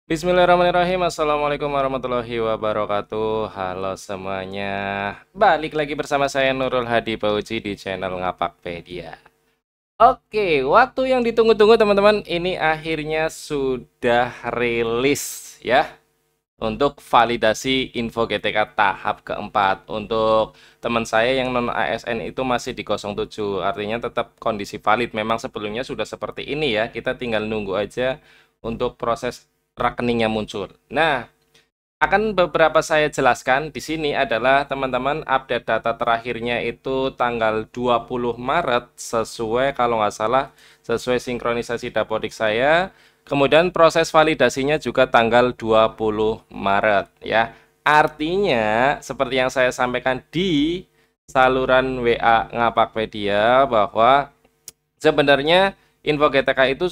Bismillahirrahmanirrahim. Assalamualaikum warahmatullahi wabarakatuh. Halo semuanya. Balik lagi bersama saya Nurul Hadi Pauji di channel Ngapakpedia. Oke, waktu yang ditunggu-tunggu teman-teman, ini akhirnya sudah rilis ya. Untuk validasi info GTK tahap keempat. Untuk teman saya yang non ASN itu masih di 07. Artinya tetap kondisi valid. Memang sebelumnya sudah seperti ini ya. Kita tinggal nunggu aja untuk proses rekeningnya muncul. Nah, akan beberapa saya jelaskan di sini adalah teman-teman update data terakhirnya itu tanggal 20 Maret sesuai kalau nggak salah sesuai sinkronisasi dapodik saya. Kemudian proses validasinya juga tanggal 20 Maret ya. Artinya seperti yang saya sampaikan di saluran WA Ngapakpedia bahwa sebenarnya info GTK itu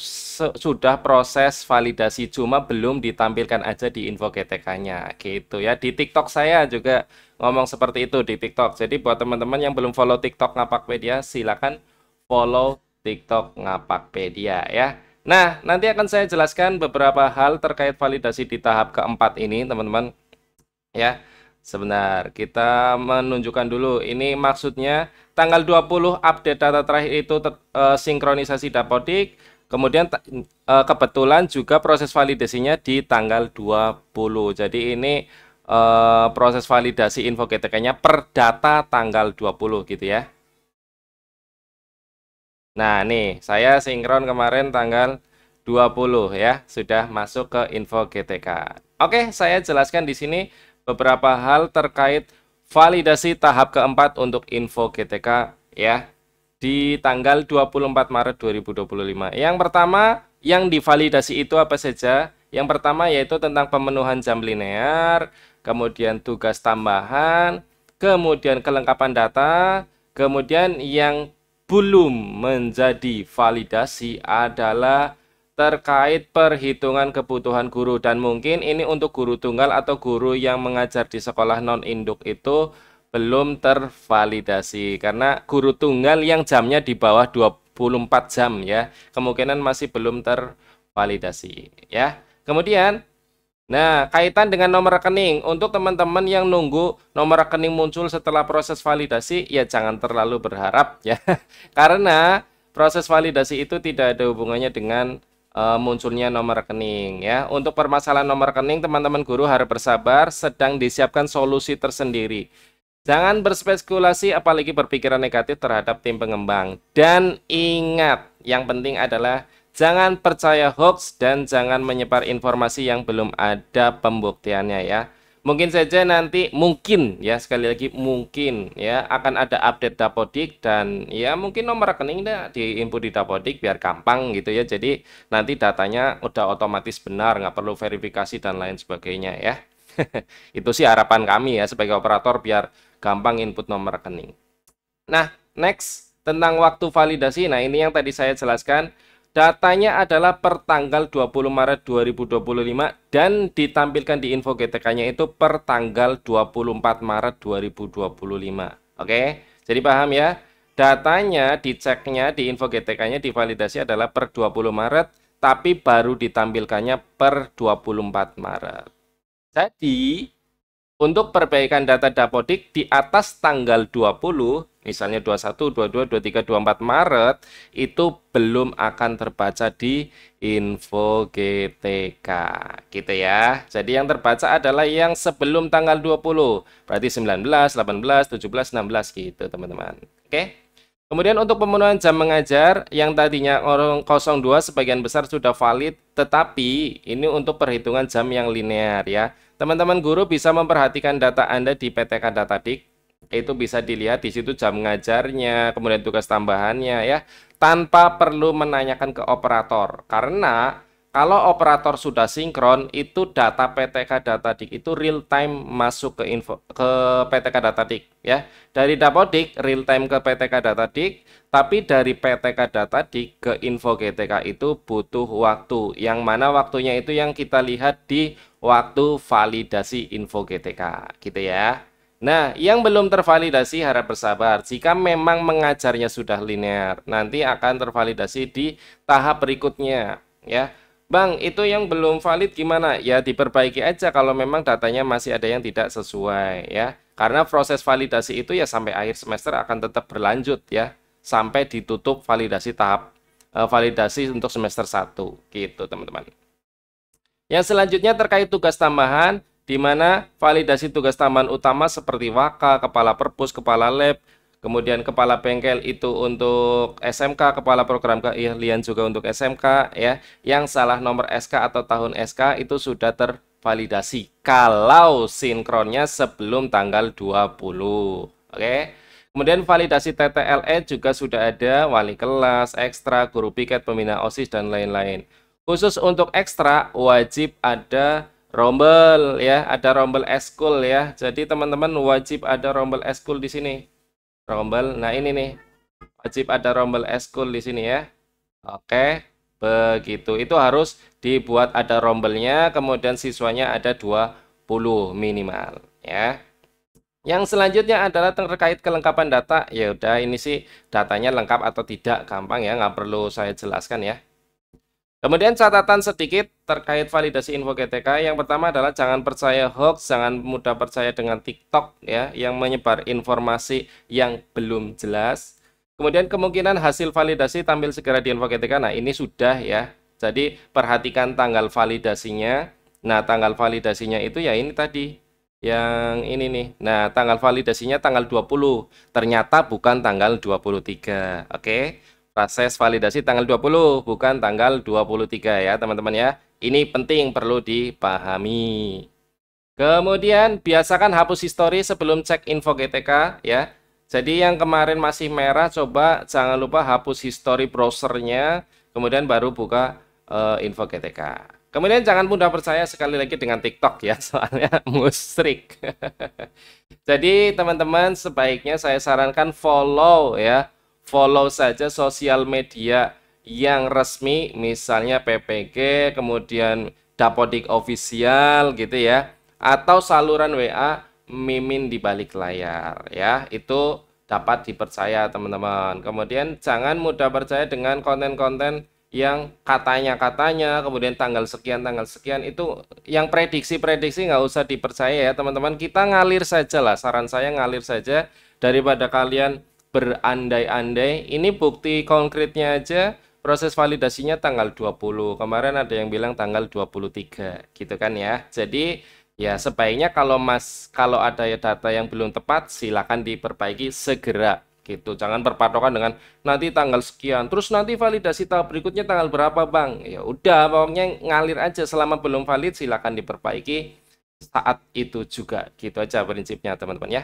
sudah proses validasi, cuma belum ditampilkan aja di info GTK-nya gitu ya. Di TikTok saya juga ngomong seperti itu di TikTok. Jadi buat teman-teman yang belum follow TikTok Ngapakpedia, silakan follow TikTok Ngapakpedia ya. Nah, nanti akan saya jelaskan beberapa hal terkait validasi di tahap keempat ini, teman-teman ya. Sebentar, kita menunjukkan dulu. Ini maksudnya tanggal 20 update data terakhir itu sinkronisasi dapodik. Kemudian kebetulan juga proses validasinya di tanggal 20. Jadi ini proses validasi info GTK-nya per data tanggal 20 gitu ya. Nah, nih saya sinkron kemarin tanggal 20 ya, sudah masuk ke info GTK. Oke, saya jelaskan di sini beberapa hal terkait validasi tahap keempat untuk info GTK ya di tanggal 24 Maret 2025. Yang pertama yang divalidasi itu apa saja? Yang pertama yaitu tentang pemenuhan jam linear, kemudian tugas tambahan, kemudian kelengkapan data, kemudian yang belum menjadi validasi adalah terkait perhitungan kebutuhan guru, dan mungkin ini untuk guru tunggal atau guru yang mengajar di sekolah non-induk itu belum tervalidasi karena guru tunggal yang jamnya di bawah 24 jam ya, kemungkinan masih belum tervalidasi ya. Kemudian nah, kaitan dengan nomor rekening, untuk teman-teman yang nunggu nomor rekening muncul setelah proses validasi, ya jangan terlalu berharap ya. Karena proses validasi itu tidak ada hubungannya dengan munculnya nomor rekening ya. Untuk permasalahan nomor rekening, teman-teman guru harus bersabar, sedang disiapkan solusi tersendiri. Jangan berspekulasi apalagi berpikiran negatif terhadap tim pengembang. Dan ingat, yang penting adalah jangan percaya hoax dan jangan menyebar informasi yang belum ada pembuktiannya ya. Mungkin saja nanti, mungkin ya, sekali lagi mungkin ya, akan ada update dapodik dan ya mungkin nomor rekeningnya diinput di dapodik biar gampang gitu ya. Jadi nanti datanya udah otomatis benar, nggak perlu verifikasi dan lain sebagainya ya. Itu sih harapan kami ya sebagai operator biar gampang input nomor rekening. Nah, next tentang waktu validasi. Nah, ini yang tadi saya jelaskan. Datanya adalah per tanggal 20 Maret 2025 dan ditampilkan di info GTK-nya itu per tanggal 24 Maret 2025. Oke, jadi paham ya? Datanya diceknya di info GTK-nya divalidasi adalah per 20 Maret, tapi baru ditampilkannya per 24 Maret. Jadi, untuk perbaikan data dapodik di atas tanggal 20, misalnya 21, 22, 23, 24 Maret, itu belum akan terbaca di info GTK. Gitu ya. Jadi yang terbaca adalah yang sebelum tanggal 20. Berarti 19, 18, 17, 16 gitu, teman-teman. Oke? Kemudian untuk pemenuhan jam mengajar yang tadinya 02 sebagian besar sudah valid, tetapi ini untuk perhitungan jam yang linear ya. Teman-teman guru bisa memperhatikan data Anda di PTK Datadik. Itu bisa dilihat di situ jam ngajarnya, kemudian tugas tambahannya ya, tanpa perlu menanyakan ke operator. Karena kalau operator sudah sinkron, itu data PTK Datadik itu real time masuk ke PTK Datadik ya. Dari Dapodik real time ke PTK Datadik, tapi dari PTK Datadik ke info GTK itu butuh waktu. Yang mana waktunya itu yang kita lihat di waktu validasi info GTK gitu ya. Nah, yang belum tervalidasi harap bersabar. Jika memang mengajarnya sudah linear, nanti akan tervalidasi di tahap berikutnya ya. Bang, itu yang belum valid gimana? Ya diperbaiki aja kalau memang datanya masih ada yang tidak sesuai ya. Karena proses validasi itu ya sampai akhir semester akan tetap berlanjut ya. Sampai ditutup validasi tahap validasi untuk semester 1 gitu, teman-teman. Yang selanjutnya terkait tugas tambahan, di mana validasi tugas tambahan utama seperti Waka, Kepala Perpus, Kepala Lab, kemudian Kepala Bengkel itu untuk SMK, Kepala Program Keahlian juga untuk SMK ya. Yang salah nomor SK atau tahun SK itu sudah tervalidasi kalau sinkronnya sebelum tanggal 20. Oke. Kemudian validasi TTLE juga sudah ada, wali kelas, ekstra, guru piket, pembina OSIS, dan lain-lain. Khusus untuk ekstra wajib ada rombel ya, ada rombel eskul ya. Jadi teman-teman wajib ada rombel eskul di sini. Rombel. Nah, ini nih. Wajib ada rombel eskul di sini ya. Oke, begitu. Itu harus dibuat ada rombelnya, kemudian siswanya ada 20 minimal ya. Yang selanjutnya adalah terkait kelengkapan data. Ya udah, ini sih datanya lengkap atau tidak, gampang ya, nggak perlu saya jelaskan ya. Kemudian catatan sedikit terkait validasi info GTK. Yang pertama adalah jangan percaya hoax, jangan mudah percaya dengan TikTok ya yang menyebar informasi yang belum jelas. Kemudian kemungkinan hasil validasi tampil segera di info GTK. Nah, ini sudah ya. Jadi perhatikan tanggal validasinya. Nah, tanggal validasinya itu ya ini tadi. Yang ini nih. Nah, tanggal validasinya tanggal 20. Ternyata bukan tanggal 23. Oke. Proses validasi tanggal 20, bukan tanggal 23 ya, teman-teman ya. Ini penting, perlu dipahami. Kemudian, biasakan hapus histori sebelum cek info GTK ya. Jadi yang kemarin masih merah, coba jangan lupa hapus histori browsernya, kemudian baru buka info GTK. Kemudian jangan mudah percaya sekali lagi dengan TikTok ya, soalnya musyrik. Jadi teman-teman sebaiknya saya sarankan follow ya. Follow saja sosial media yang resmi, misalnya PPG, kemudian Dapodik Official gitu ya, atau saluran WA Mimin di balik layar ya. Itu dapat dipercaya teman-teman. Kemudian jangan mudah percaya dengan konten-konten yang katanya-katanya, kemudian tanggal sekian itu yang prediksi-prediksi nggak usah dipercaya ya teman-teman. Kita ngalir saja lah, saran saya ngalir saja daripada kalian berandai-andai. Ini bukti konkretnya aja, proses validasinya tanggal 20. Kemarin ada yang bilang tanggal 23 gitu kan ya. Jadi ya sebaiknya kalau ada data yang belum tepat silakan diperbaiki segera gitu. Jangan berpatokan dengan nanti tanggal sekian, terus nanti validasi tahap berikutnya tanggal berapa, Bang? Ya udah, pokoknya ngalir aja, selama belum valid silakan diperbaiki saat itu juga. Gitu aja prinsipnya, teman-teman ya.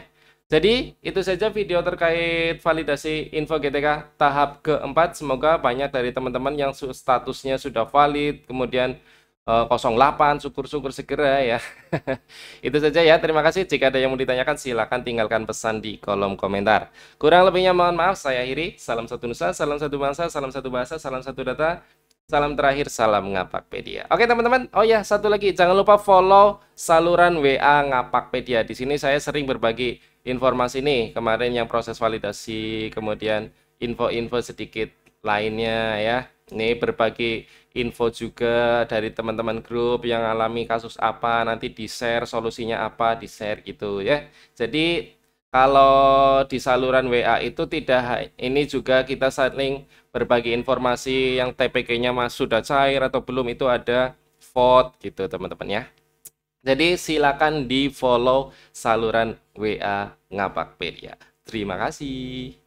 Jadi, itu saja video terkait validasi info GTK tahap keempat. Semoga banyak dari teman-teman yang statusnya sudah valid, kemudian 08, syukur-syukur segera ya. Itu saja ya, terima kasih. Jika ada yang mau ditanyakan, silakan tinggalkan pesan di kolom komentar. Kurang lebihnya mohon maaf, saya akhiri. Salam satu nusa, salam satu bangsa, salam satu bahasa, salam satu data. Salam terakhir, salam Ngapakpedia. Oke teman-teman, oh ya satu lagi, jangan lupa follow saluran WA Ngapakpedia. Di sini saya sering berbagi informasi nih, kemarin yang proses validasi, kemudian info-info sedikit lainnya ya. Ini berbagi info juga dari teman-teman grup yang alami kasus apa, nanti di-share solusinya apa, di-share gitu ya. Jadi kalau di saluran WA itu tidak, ini juga kita saling berbagi informasi yang TPK-nya sudah cair atau belum, itu ada vote gitu teman-teman ya. Jadi silakan di-follow saluran WA Ngapakpedia. Terima kasih.